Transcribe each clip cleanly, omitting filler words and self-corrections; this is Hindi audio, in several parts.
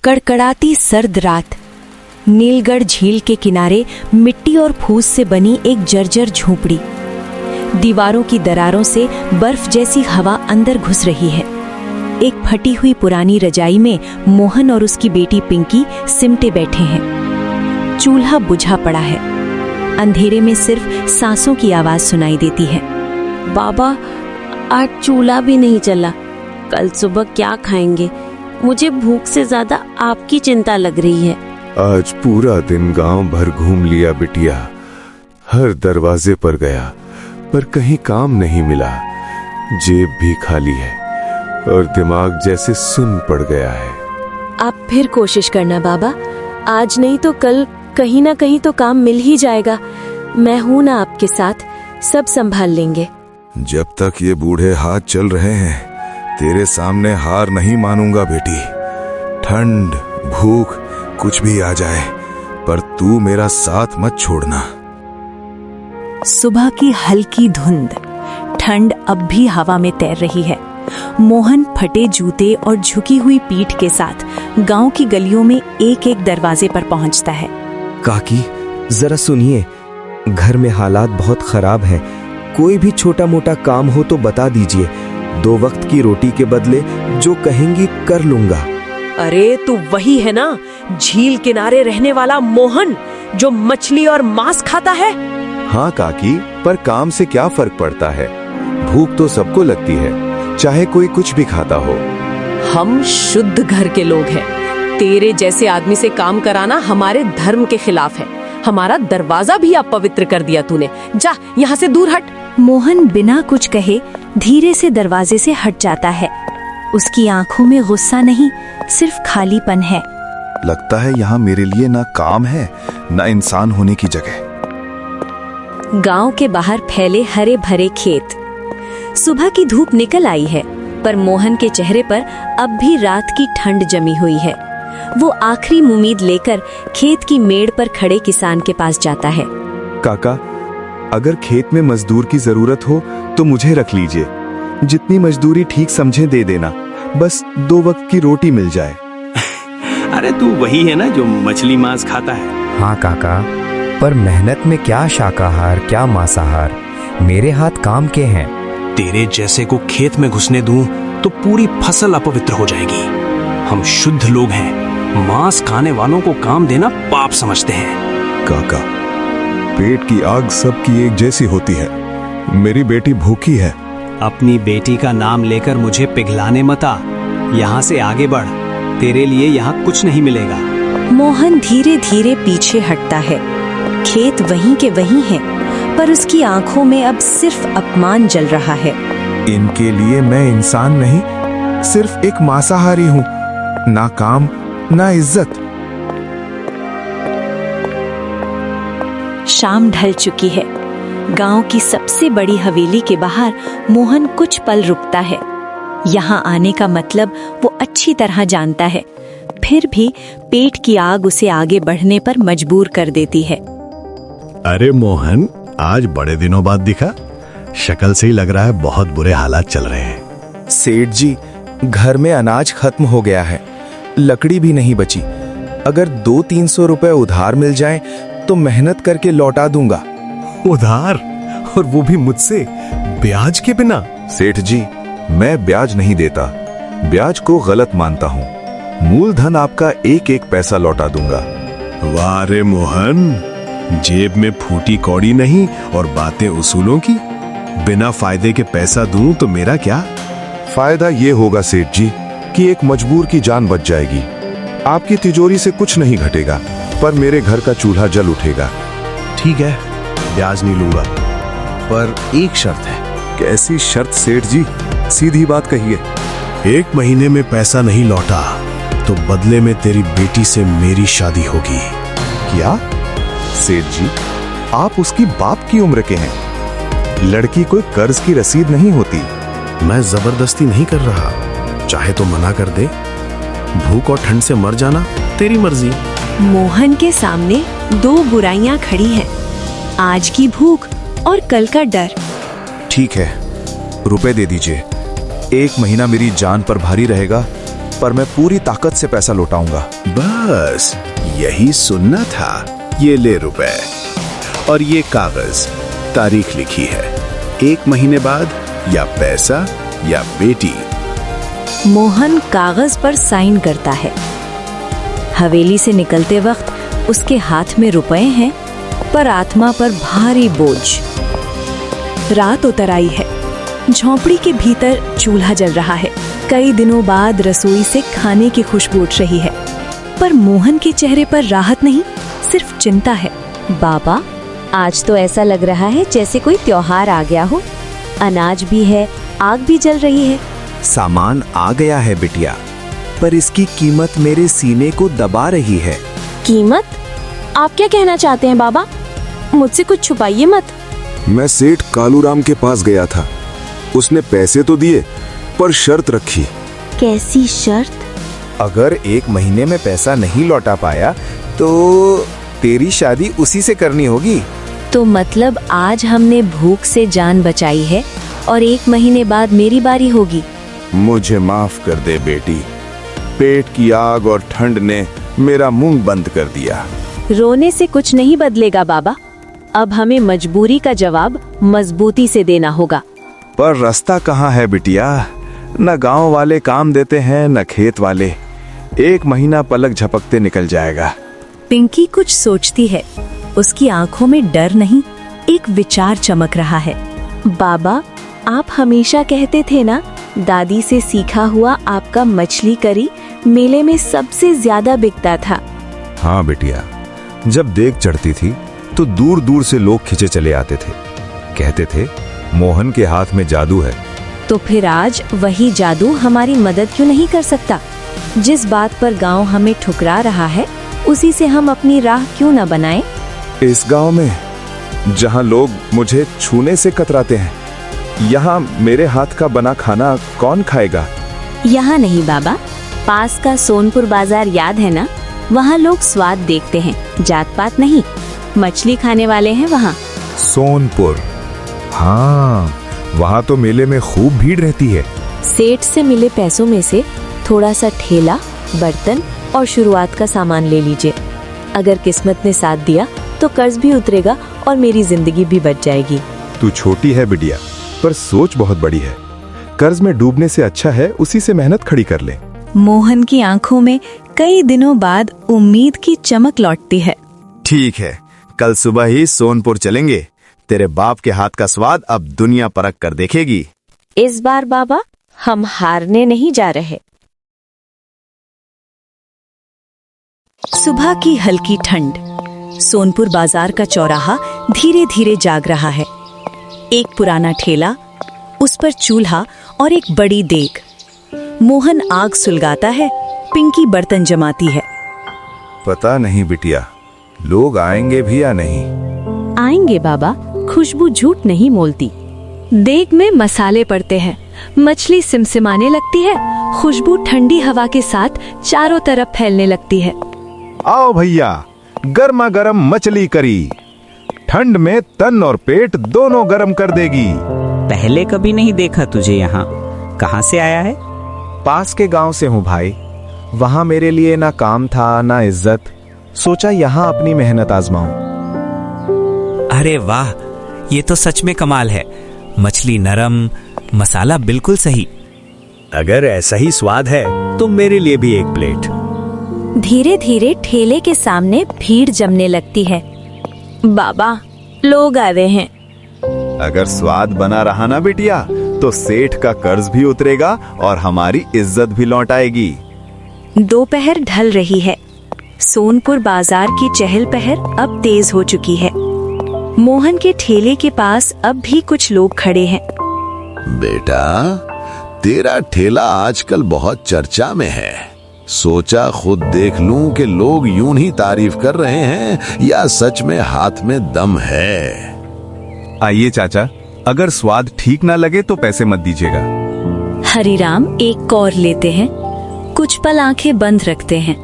कड़कड़ाती सर्द रात। नीलगढ़ झील के किनारे मिट्टी और फूस से बनी एक जर्जर झोपड़ी। दीवारों की दरारों से बर्फ जैसी हवा अंदर घुस रही है। एक फटी हुई पुरानी रजाई में मोहन और उसकी बेटी पिंकी सिमटे बैठे हैं। चूल्हा बुझा पड़ा है। अंधेरे में सिर्फ सांसों की आवाज सुनाई देती है। बाबा, आज चूल्हा भी नहीं चला। कल सुबह क्या खाएंगे? मुझे भूख से ज्यादा आपकी चिंता लग रही है। आज पूरा दिन गांव भर घूम लिया बिटिया। हर दरवाजे पर गया पर कहीं काम नहीं मिला। जेब भी खाली है और दिमाग जैसे सुन पड़ गया है। आप फिर कोशिश करना बाबा। आज नहीं तो कल कहीं ना कहीं तो काम मिल ही जाएगा। मैं हूं ना आपके साथ, सब संभाल लेंगे। जब तक ये बूढ़े हाथ चल रहे हैं तेरे सामने हार नहीं मानूंगा बेटी। ठंड भूख कुछ भी आ जाए पर तू मेरा साथ मत छोड़ना। सुबह की हल्की धुंध, ठंड अब भी हवा में तैर रही है। मोहन फटे जूते और झुकी हुई पीठ के साथ गांव की गलियों में एक एक दरवाजे पर पहुंचता है। काकी, जरा सुनिए, घर में हालात बहुत खराब हैं। कोई भी छोटा मोटा काम हो तो बता दीजिए। 2 वक्त की रोटी के बदले जो कहेंगी कर लूंगा। अरे तू वही है ना, झील किनारे रहने वाला मोहन, जो मछली और मांस खाता है? हाँ काकी, पर काम से क्या फर्क पड़ता है? भूख तो सबको लगती है, चाहे कोई कुछ भी खाता हो। हम शुद्ध घर के लोग हैं। तेरे जैसे आदमी से काम कराना हमारे धर्म के खिलाफ है। हमारा दरवाजा भी अपवित्र कर दिया तूने। जा यहाँ से दूर हट। मोहन बिना कुछ कहे धीरे से दरवाजे से हट जाता है। उसकी आंखों में गुस्सा नहीं, सिर्फ खालीपन है। लगता है यहाँ मेरे लिए ना काम है ना इंसान होने की जगह। गांव के बाहर फैले हरे भरे खेत। सुबह की धूप निकल आई है पर मोहन के चेहरे पर अब भी रात की ठंड जमी हुई है। वो आखिरी उम्मीद लेकर खेत की मेड़ पर खड़े किसान के पास जाता है। काका, अगर खेत में मजदूर की जरूरत हो तो मुझे रख लीजिए। जितनी मजदूरी ठीक समझे दे देना, बस 2 वक्त की रोटी मिल जाए। अरे तू वही है ना जो मछली मांस खाता है? हाँ काका, पर मेहनत में क्या शाकाहार क्या मांसाहार, मेरे हाथ काम के हैं। तेरे जैसे को खेत में घुसने दूं तो पूरी फसल अपवित्र हो जाएगी। हम शुद्ध लोग हैं। मांस खाने वालों को काम देना पाप समझते हैं। काका, पेट की आग सबकी एक जैसी होती है। मेरी बेटी भूखी है। अपनी बेटी का नाम लेकर मुझे पिघलाने मत आ। यहाँ से आगे बढ़, तेरे लिए यहाँ कुछ नहीं मिलेगा। मोहन धीरे धीरे पीछे हटता है। खेत वहीं के वहीं है पर उसकी आंखों में अब सिर्फ अपमान जल रहा है। इनके लिए मैं इंसान नहीं, सिर्फ एक मांसाहारी हूँ। ना काम ना इज्जत। शाम ढल चुकी है। गांव की सबसे बड़ी हवेली के बाहर मोहन कुछ पल रुकता है। यहाँ आने का मतलब वो अच्छी तरह जानता है, फिर भी पेट की आग उसे आगे बढ़ने पर मजबूर कर देती है। अरे मोहन, आज बड़े दिनों बाद दिखा। शक्ल से ही लग रहा है बहुत बुरे हालात चल रहे हैं। सेठ जी, घर में अनाज खत्म हो गया है, लकड़ी भी नहीं बची। अगर 200-300 रुपए उधार मिल जाएं तो मेहनत करके लौटा दूंगा। उधार? और वो भी मुझसे, ब्याज के बिना? सेठ जी, मैं ब्याज नहीं देता। ब्याज को गलत मानता हूँ। मूलधन आपका एक एक पैसा लौटा दूंगा। वाह रे मोहन, जेब में फूटी कौड़ी नहीं और बातें उसूलों की। बिना फायदे के पैसा दूं तो मेरा क्या फायदा? ये होगा सेठ जी कि एक मजबूर की जान बच जाएगी। आपकी तिजोरी से कुछ नहीं घटेगा पर मेरे घर का चूल्हा जल उठेगा। ठीक है, ब्याज नहीं लूंगा, पर एक शर्त है। कैसी शर्त सेठ जी? सीधी बात कहिए। 1 महीने में पैसा नहीं लौटा तो बदले में तेरी बेटी से मेरी शादी होगी। क्या सेठ जी, आप उसकी बाप की उम्र के हैं। लड़की कोई कर्ज की रसीद नहीं होती। मैं जबरदस्ती नहीं कर रहा, चाहे तो मना कर दे। भूख और ठंड से मर जाना तेरी मर्जी। मोहन के सामने 2 बुराइयां खड़ी हैं, आज की भूख और कल का डर। ठीक है, रुपए दे दीजिए। 1 महीना मेरी जान पर भारी रहेगा पर मैं पूरी ताकत से पैसा लौटाऊंगा। बस यही सुनना था। ये ले रुपए और ये कागज, तारीख लिखी है, 1 महीने बाद या पैसा या बेटी। मोहन कागज पर साइन करता है। हवेली से निकलते वक्त उसके हाथ में रुपए हैं, पर आत्मा पर भारी बोझ। रात उतर आई है। झोंपड़ी के भीतर चूल्हा जल रहा है। कई दिनों बाद रसोई से खाने की खुशबू उठ रही है, पर मोहन के चेहरे पर राहत नहीं, सिर्फ चिंता है। बाबा, आज तो ऐसा लग रहा है जैसे कोई त्योहार आ गया हो। अनाज भी है, आग भी जल रही है। सामान आ गया है बिटिया, पर इसकी कीमत मेरे सीने को दबा रही है। कीमत? आप क्या कहना चाहते हैं बाबा? मुझसे कुछ छुपाइए मत। मैं सेठ कालूराम के पास गया था। उसने पैसे तो दिए, पर शर्त रखी। कैसी शर्त? अगर 1 महीने में पैसा नहीं लौटा पाया तो तेरी शादी उसी से करनी होगी। तो मतलब आज हमने भूख से जान बचाई है और 1 महीने बाद मेरी बारी होगी। मुझे माफ कर दे बेटी, पेट की आग और ठंड ने मेरा मुंह बंद कर दिया। रोने से कुछ नहीं बदलेगा बाबा। अब हमें मजबूरी का जवाब मजबूती से देना होगा। पर रास्ता कहाँ है बिटिया? न गांव वाले काम देते हैं न खेत वाले। 1 महीना पलक झपकते निकल जाएगा। पिंकी कुछ सोचती है। उसकी आंखों में डर नहीं, एक विचार चमक रहा है। बाबा, आप हमेशा कहते थे ना, दादी से सीखा हुआ आपका मछली करी मेले में सबसे ज्यादा बिकता था। हाँ बिटिया, जब देख चढ़ती थी तो दूर दूर से लोग खिंचे चले आते थे। कहते थे मोहन के हाथ में जादू है। तो फिर आज वही जादू हमारी मदद क्यों नहीं कर सकता? जिस बात पर गांव हमें ठुकरा रहा है, उसी से हम अपनी राह क्यों न बनाएं? इस गांव में जहां लोग मुझे छूने से कतराते हैं, यहाँ मेरे हाथ का बना खाना कौन खाएगा? यहाँ नहीं बाबा, पास का सोनपुर बाजार याद है ना? वहाँ लोग स्वाद देखते हैं, जात पात नहीं। मछली खाने वाले हैं वहाँ। सोनपुर? हाँ, वहाँ तो मेले में खूब भीड़ रहती है। सेठ से मिले पैसों में से थोड़ा सा ठेला, बर्तन और शुरुआत का सामान ले लीजिए। अगर किस्मत ने साथ दिया तो कर्ज भी उतरेगा और मेरी जिंदगी भी बच जाएगी। तू छोटी है बिटिया, पर सोच बहुत बड़ी है। कर्ज में डूबने से अच्छा है उसी से मेहनत खड़ी कर ले। मोहन की आंखों में कई दिनों बाद उम्मीद की चमक लौटती है। ठीक है, कल सुबह ही सोनपुर चलेंगे। तेरे बाप के हाथ का स्वाद अब दुनिया परख कर देखेगी। इस बार बाबा हम हारने नहीं जा रहे। सुबह की हल्की ठंड। सोनपुर बाजार का चौराहा धीरे धीरे जाग रहा है। एक पुराना ठेला, उस पर चूल्हा और एक बड़ी देग। मोहन आग सुलगाता है, पिंकी बर्तन जमाती है। पता नहीं बिटिया, लोग आएंगे भी या नहीं। आएंगे बाबा, खुशबू झूठ नहीं मोलती। देग में मसाले पड़ते हैं, मछली सिमसिमाने लगती है, खुशबू ठंडी हवा के साथ चारों तरफ फैलने लगती है। आओ भैया, गर्मा गर्म मछली करी, ठंड में तन और पेट दोनों गर्म कर देगी। पहले कभी नहीं देखा तुझे यहाँ। कहाँ से आया है? पास के गांव से हूँ भाई। वहाँ मेरे लिए ना काम था ना इज्जत, सोचा यहाँ अपनी मेहनत आजमाऊं। अरे वाह, ये तो सच में कमाल है। मछली नरम, मसाला बिल्कुल सही। अगर ऐसा ही स्वाद है तो मेरे लिए भी 1 प्लेट। धीरे धीरे ठेले के सामने भीड़ जमने लगती है। बाबा, लोग आ रहे हैं। अगर स्वाद बना रहा ना बिटिया, तो सेठ का कर्ज भी उतरेगा और हमारी इज्जत भी लौट आएगी। दोपहर ढल रही है। सोनपुर बाजार की चहल पहल अब तेज हो चुकी है। मोहन के ठेले के पास अब भी कुछ लोग खड़े हैं। बेटा, तेरा ठेला आजकल बहुत चर्चा में है। सोचा खुद देख लूं कि लोग यूं ही तारीफ कर रहे हैं या सच में हाथ में दम है। आइए चाचा, अगर स्वाद ठीक ना लगे तो पैसे मत दीजिएगा। हरिराम एक कौर लेते हैं, कुछ पल आंखें बंद रखते हैं।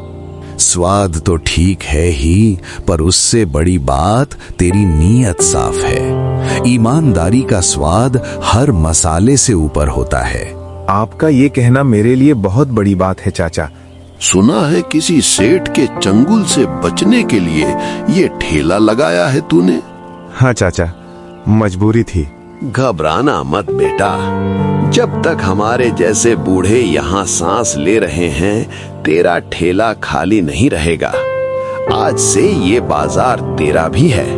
स्वाद तो ठीक है ही, पर उससे बड़ी बात तेरी नीयत साफ है। ईमानदारी का स्वाद हर मसाले से ऊपर होता है। आपका ये कहना मेरे लिए बहुत बड़ी बात है चाचा। सुना है किसी सेठ के चंगुल से बचने के लिए ये ठेला लगाया है तूने? हाँ चाचा, मजबूरी थी। घबराना मत बेटा, जब तक हमारे जैसे बूढ़े यहाँ सांस ले रहे हैं तेरा ठेला खाली नहीं रहेगा। आज से ये बाजार तेरा भी है।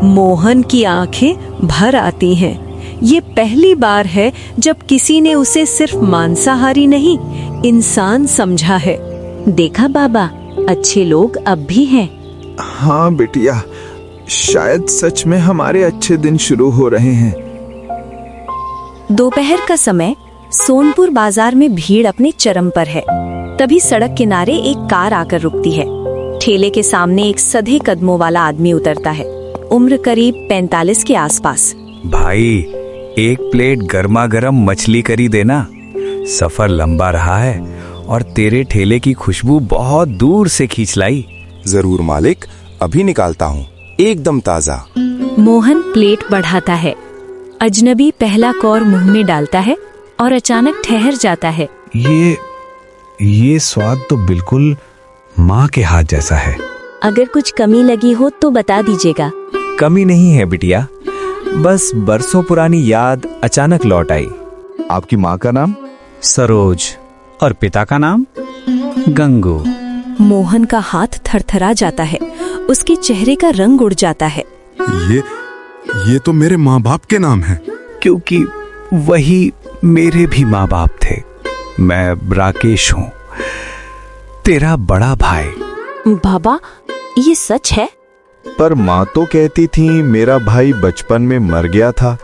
मोहन की आंखें भर आती हैं। ये पहली बार है जब किसी ने उसे सिर्फ मांसाहारी नहीं, इंसान समझा है। देखा बाबा, अच्छे लोग अब भी हैं। हाँ बिटिया, शायद सच में हमारे अच्छे दिन शुरू हो रहे हैं। दोपहर का समय सोनपुर बाजार में भीड़ अपने चरम पर है। तभी सड़क किनारे एक कार आकर रुकती है। ठेले के सामने एक सधे कदमों वाला आदमी उतरता है, उम्र करीब 45 के आसपास। भाई, एक प्लेट गर्मा गर्म मछली करी देना। सफर लंबा रहा है और तेरे ठेले की खुशबू बहुत दूर से खींच लाई। जरूर मालिक, अभी निकालता हूँ, एकदम ताजा। मोहन प्लेट बढ़ाता है। अजनबी पहला कौर मुंह में डालता है और अचानक ठहर जाता है। ये स्वाद तो बिल्कुल माँ के हाथ जैसा है। अगर कुछ कमी लगी हो तो बता दीजिएगा। कमी नहीं है बिटिया, बस बरसों पुरानी याद अचानक लौट आई। आपकी माँ का नाम? सरोज। और पिता का नाम? गंगू। मोहन का हाथ थरथरा जाता है, उसके चेहरे का रंग उड़ जाता है। ये तो मेरे माँ बाप के नाम है। क्योंकि वही मेरे भी माँ बाप थे। मैं राकेश हूँ, तेरा बड़ा भाई। बाबा, ये सच है? पर माँ तो कहती थी मेरा भाई बचपन में मर गया था।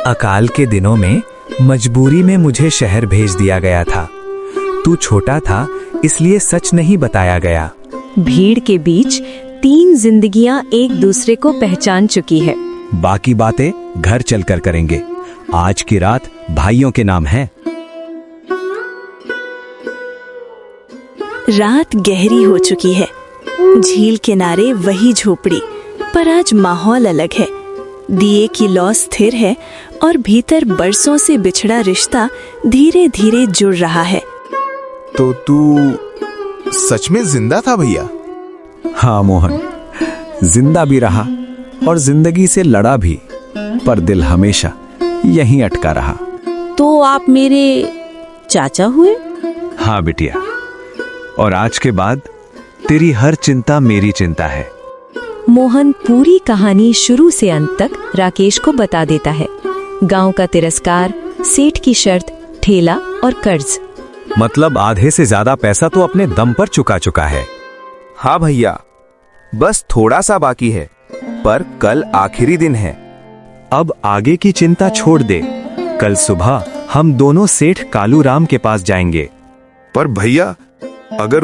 अकाल के दिनों में मजबूरी में मुझे शहर भेज दिया गया था। तू छोटा था इसलिए सच नहीं बताया गया। भीड़ के बीच 3 जिंदगियां एक दूसरे को पहचान चुकी है। बाकी बातें घर चलकर करेंगे। आज की रात भाइयों के नाम है। रात गहरी हो चुकी है। झील किनारे वही झोपड़ी, पर आज माहौल अलग है। दिए की लौ स्थिर है और भीतर बरसों से बिछड़ा रिश्ता धीरे धीरे जुड़ रहा है। तो तू सच में जिंदा था भैया? हाँ मोहन, जिंदा भी रहा और जिंदगी से लड़ा भी, पर दिल हमेशा यहीं अटका रहा। तो आप मेरे चाचा हुए? हाँ बिटिया, और आज के बाद तेरी हर चिंता मेरी चिंता है। मोहन पूरी कहानी शुरू से अंत तक राकेश को बता देता है। गांव का तिरस्कार, सेठ की शर्त, ठेला और कर्ज। मतलब आधे से ज्यादा पैसा तो अपने दम पर चुका है। हाँ भैया, बस थोड़ा सा बाकी है, पर कल आखिरी दिन है। अब आगे की चिंता छोड़ दे। कल सुबह हम दोनों सेठ कालू राम के पास जाएंगे। पर भैया, अगर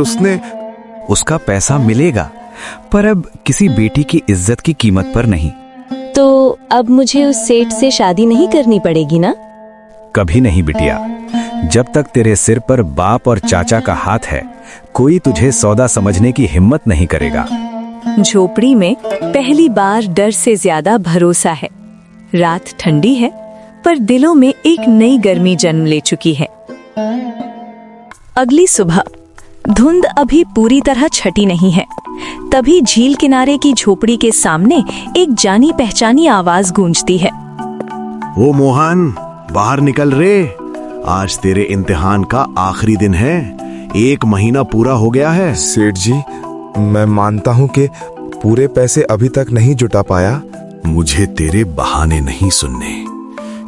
उसका पैसा मिलेगा, पर अब किसी बेटी की इज्जत की कीमत पर नहीं। तो अब मुझे उस सेठ से शादी नहीं करनी पड़ेगी ना? कभी नहीं बिटिया। जब तक तेरे सिर पर बाप और चाचा का हाथ है, कोई तुझे सौदा समझने की हिम्मत नहीं करेगा। झोपड़ी में पहली बार डर से ज्यादा भरोसा है। रात ठंडी है, पर दिलों में एक नई गर्मी जन्म ले चुकी है। अगली सुबह धुंध अभी पूरी तरह छटी नहीं है। तभी झील किनारे की झोपड़ी के सामने एक जानी पहचानी आवाज गूंजती है। ओ मोहन, बाहर निकल रे। आज तेरे इम्तिहान का आखिरी दिन है। 1 महीना पूरा हो गया है। सेठ जी, मैं मानता हूँ कि पूरे पैसे अभी तक नहीं जुटा पाया। मुझे तेरे बहाने नहीं सुनने।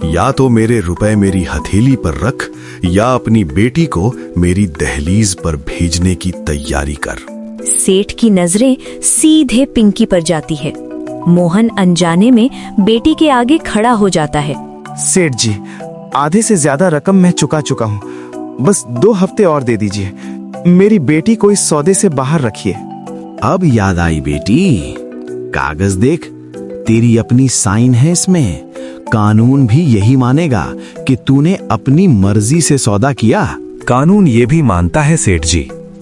या तो मेरे रुपए मेरी हथेली पर रख, या अपनी बेटी को मेरी दहलीज पर भेजने की तैयारी कर। सेठ की नजरें सीधे पिंकी पर जाती है। मोहन अनजाने में बेटी के आगे खड़ा हो जाता है। सेठ जी, आधे से ज्यादा रकम मैं चुका हूँ। बस 2 हफ्ते और दे दीजिए। मेरी बेटी को इस सौदे से बाहर रखिए। अब याद आई बेटी, कागज देख, तेरी अपनी साइन है इसमें। कानून भी यही मानेगा कि तूने अपनी मर्जी से सौदा किया। कानून ये भी मानता है सेठ जी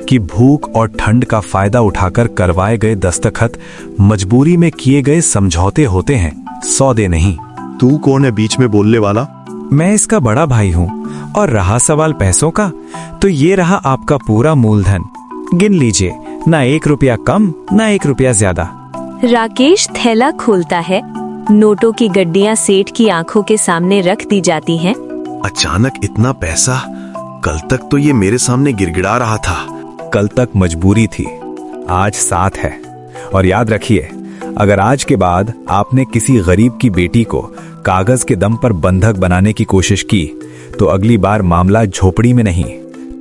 कि भूख और ठंड का फायदा उठाकर करवाए गए दस्तखत मजबूरी में किए गए समझौते होते हैं, सौदे नहीं। तू कौन है बीच में बोलने वाला? मैं इसका बड़ा भाई हूँ और रहा सवाल पैसों का, तो ये रहा आपका पूरा मूलधन। गिन लीजिए, ना 1 रुपया कम ना 1 रुपया ज्यादा। राकेश थैला खोलता है। नोटों की गड्डियां सेठ की आंखों के सामने रख दी जाती हैं। अचानक इतना पैसा, कल तक तो ये मेरे सामने गिड़गिड़ा रहा था। कल तक मजबूरी थी, आज साथ है। और याद रखिए, अगर आज के बाद आपने किसी गरीब की बेटी को कागज के दम पर बंधक बनाने की कोशिश की, तो अगली बार मामला झोपड़ी में नहीं,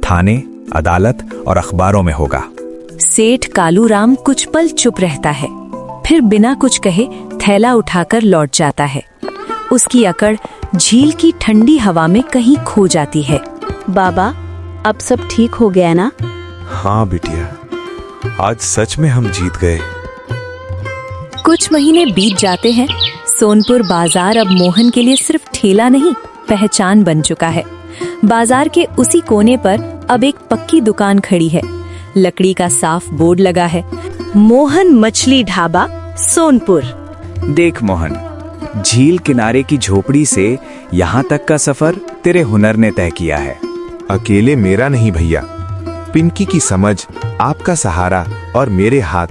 थाने, अदालत और अखबारों में होगा। सेठ कालूराम कुछ पल चुप रहता है, फिर बिना कुछ कहे थैला उठाकर लौट जाता है। उसकी अकड़ झील की ठंडी हवा में कहीं खो जाती है। बाबा, अब सब ठीक हो गया ना? हाँ बिटिया, आज सच में हम जीत गए। कुछ महीने बीत जाते हैं। सोनपुर बाजार अब मोहन के लिए सिर्फ ठेला नहीं, पहचान बन चुका है। बाजार के उसी कोने पर अब एक पक्की दुकान खड़ी है। लकड़ी का साफ बोर्ड लगा है, मोहन मछली ढाबा, सोनपुर। देख मोहन, झील किनारे की झोपड़ी से यहाँ तक का सफर तेरे हुनर ने तय किया है। अकेले मेरा नहीं भैया, पिंकी की समझ, आपका सहारा और मेरे हाथ,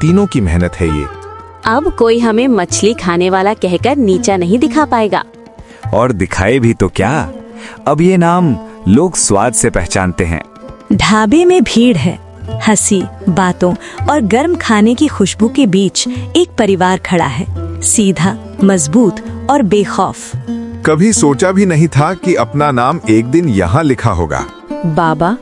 तीनों की मेहनत है ये। अब कोई हमें मछली खाने वाला कहकर नीचा नहीं दिखा पाएगा। और दिखाए भी तो क्या, अब ये नाम लोग स्वाद से पहचानते हैं। ढाबे में भीड़ है। हंसी, बातों और गर्म खाने की खुशबू के बीच एक परिवार खड़ा है, सीधा, मजबूत और बेखौफ। कभी सोचा भी नहीं था कि अपना नाम एक दिन यहाँ लिखा होगा। बाबा,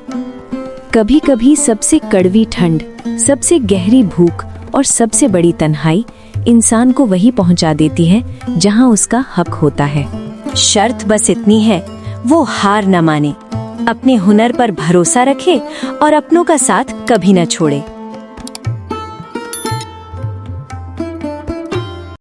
कभी कभी सबसे कड़वी ठंड, सबसे गहरी भूख और सबसे बड़ी तन्हाई इंसान को वही पहुंचा देती है जहां उसका हक होता है। शर्त बस इतनी है, वो हार न माने, अपने हुनर पर भरोसा रखे और अपनों का साथ कभी न छोड़े।